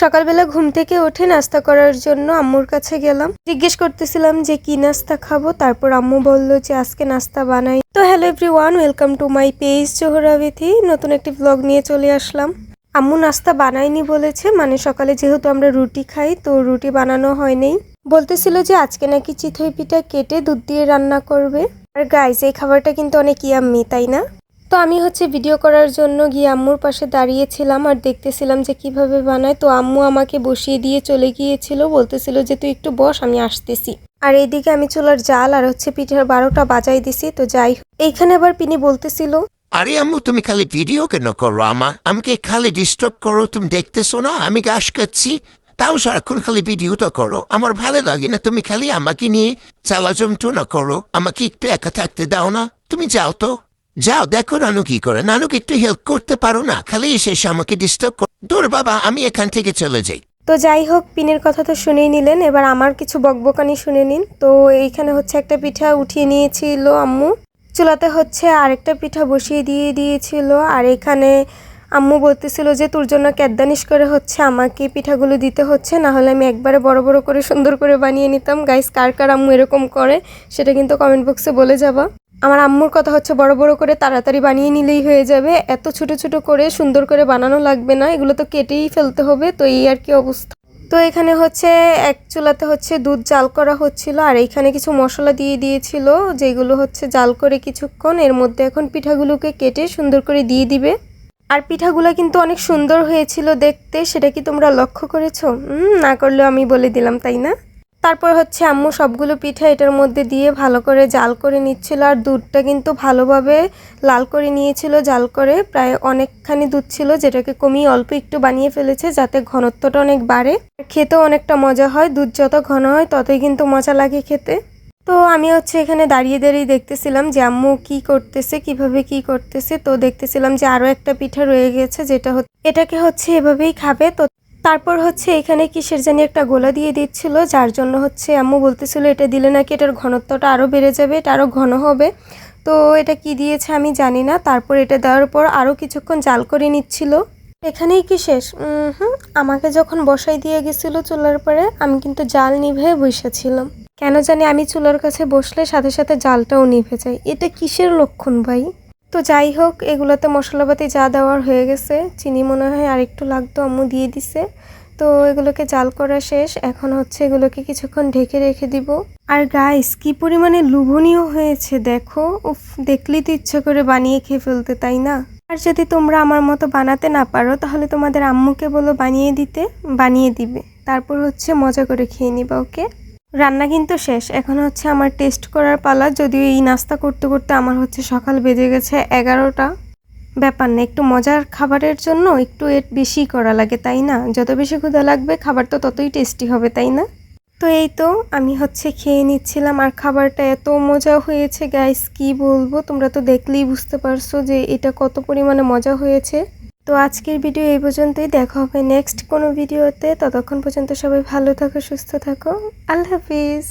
সকালবেলা ঘুম থেকে উঠে নাস্তা করার জন্য আম্মুর কাছে গেলাম। জিজ্ঞেস করতেছিলাম যে কি নাস্তা খাবো, তারপর আম্মু বলল যে আজকে নাস্তা বানাই। তো hello everyone, welcome to my page Zohra Bithi. নতুন একটি ব্লগ নিয়ে চলে আসলাম। আম্মু নাস্তা বানায়নি বলেছে, মানে সকালে যেহেতু আমরা রুটি খাই তো রুটি বানানো হয়নি। বলতেছিল যে আজকে নাকি চিতই পিঠা কেটে দুধ দিয়ে রান্না করবে। আর গাইস, এই খাবারটা কিন্তু অনেক ইয়াম্মি, তাই না? তো আমি ভিডিও করার জন্য গিয়ে আম্মুর পাশে দাঁড়িয়েছিলাম আর দেখতেছিলাম যে কিভাবে বানায়। তো আম্মু আমাকে বসিয়ে দিয়ে চলে গিয়েছিল, বলতেছিল যে তুই একটু বস, আমি আসতেছি। আর এইদিকে আমি চুলার জাল আর পিঠার 12টা বাজাই দিছি। তো যাই, এইখানে আবার পিনি বলতেছিল, আরে আম্মু, তুমি খালি ভিডিও কেন করো? আমাকে খালি ডিস্টার্ব করো। তুমি দেখতেছো না আমি ঘাস খাচ্ছি, তাও সারাক্ষণ খালি ভিডিওটা করো। আমার ভালো লাগে না। তুমি খালি আমাকে নিয়ে চালাচমটনা করো, আমাকে একটু একা থাকতে দাও না। তুমি যাও তো, যাও দেখো নানু কি করে। নানুকে একটু হেল্প করতে পারো না? খালি এসে আমাকে ডিস্টার্ব করো। দূর বাবা, আমি এখান থেকে চলে যাই। তো যাই হোক, পিনের কথা তো শুনেই নিলেন, এবার আমার কিছু বকবকানি শুনে নিন। তো এইখানে একটা পিঠা উঠিয়ে নিয়েছিল আম্মু, চুলাতে আরেকটা পিঠা বসিয়ে দিয়ে দিয়েছিল। আর এখানে আম্মু বলতেছিল যে তোর জন্য ক্যাদানিশ করে আমাকে পিঠাগুলো দিতে হচ্ছে, না হলে আমি একবারে বড় বড় করে সুন্দর করে বানিয়ে নিতাম। গাইস, কার কার আম্মু এরকম করে সেটা কিন্তু কমেন্ট বক্সে বলে যাবা। আমার আম্মুর কথা বড় বড় করে তাড়াতাড়ি বানিয়ে নিলেই হয়ে যাবে, এত ছোট ছোট করে সুন্দর করে বানানো লাগবে না, এগুলো তো কেটেই ফেলতে হবে। তো এই আর কি অবস্থা। তো এখানে এক চুলাতে দুধ জাল করা হচ্ছিল, আর এইখানে কিছু মশলা দিয়ে দিয়েছিল, যেগুলো জাল করে কিছুক্ষণ এর মধ্যে এখন পিঠাগুলোকে কেটে সুন্দর করে দিয়ে দিবে। আর পিঠাগুলো কিন্তু অনেক সুন্দর হয়েছিল দেখতে, সেটা কি তোমরা লক্ষ্য করেছো? না করলেও আমি বলে দিলাম, তাই না? তারপর আম্মু সবগুলো পিঠা এটার মধ্যে দিয়ে ভালো করে জাল করে নিচ্ছিল। আর দুধটা কিন্তু ভালোভাবে লাল করে নিয়েছিল জাল করে, প্রায় অনেকখানি দুধ ছিল, যেটাকে কমিয়ে অল্প একটু বানিয়ে ফেলেছে যাতে ঘনত্বটা অনেক বাড়ে, খেতেও অনেকটা মজা হয়। দুধ যত ঘন হয় ততই কিন্তু মজা লাগে খেতে। তো আমি এখানে দাঁড়িয়ে দাঁড়িয়ে দেখতেছিলাম যে আম্মু কি করতেছে, কিভাবে কি করতেছে। তো দেখতেছিলাম যে আরো একটা পিঠা রয়ে গেছে, যেটা এটাকে এভাবেই খাবে। তো তারপর এখানে কিসের জানি একটা গোলা দিয়ে দিচ্ছিল, যার জন্য আম্মু বলতেছিল এটা দিলে নাকি এটার ঘনত্বটা আরো বেড়ে যাবে, এটা আরো ঘন হবে। তো এটা কি দিয়েছে আমি জানি না। তারপর এটা দেওয়ার পর আরো কিছুক্ষণ জাল করে নিচ্ছিল। এখানেই কি শেষ? আমাকে যখন বসাই দিয়ে গেছিল চুলার পরে, আমি কিন্তু জাল নিভে বসেছিলাম। কেন জানি আমি চুলার কাছে বসলে সাথে সাথে জালটাও নিভে যায়। এটা কিসের লক্ষণ ভাই? তো যাই হোক, এগুলোতে মশলাপাতি যা দেওয়ার হয়ে গেছে, চিনি মনে হয় আর একটু লাগতো, আম্মু দিয়ে দিছে। তো এগুলোকে জাল করা শেষ, এখন এগুলোকে কিছুক্ষণ ঢেকে রেখে দিব। আর গাইস, কি পরিমাণে লোভনীয় হয়েছে দেখো। উফ, দেখলেই তো ইচ্ছা করে বানিয়ে খেয়ে ফেলতে, তাই না? আর যদি তোমরা আমার মতো বানাতে না পারো, তাহলে তোমাদের আম্মুকে বলো বানিয়ে দিতে, বানিয়ে দিবে। তারপর মজা করে খেয়ে নিবা, ওকে? রান্না কিন্তু শেষ, এখন আমার টেস্ট করার পালা। যদিও এই নাস্তা করতে করতে আমার সকাল বেজে গেছে 11টা। ব্যাপার না, একটু মজার খাবারের জন্য একটু বেশি করা লাগে, তাই না? যত বেশি ক্ষুধা লাগবে খাবার তো ততই টেস্টি হবে, তাই না? তো এই তো আমি খেয়ে নিচ্ছিলাম, আর খাবারটা এত মজা হয়েছে গাইস, কি বলবো। তোমরা তো দেখলেই বুঝতে পারছো যে এটা কত পরিমাণে মজা হয়েছে। তো আজকের ভিডিও এই পর্যন্তই, দেখা হবে নেক্সট কোনো ভিডিওতে। ততক্ষণ পর্যন্ত সবাই ভালো থাকো, সুস্থ থাকো। আল্লাহ হাফিজ।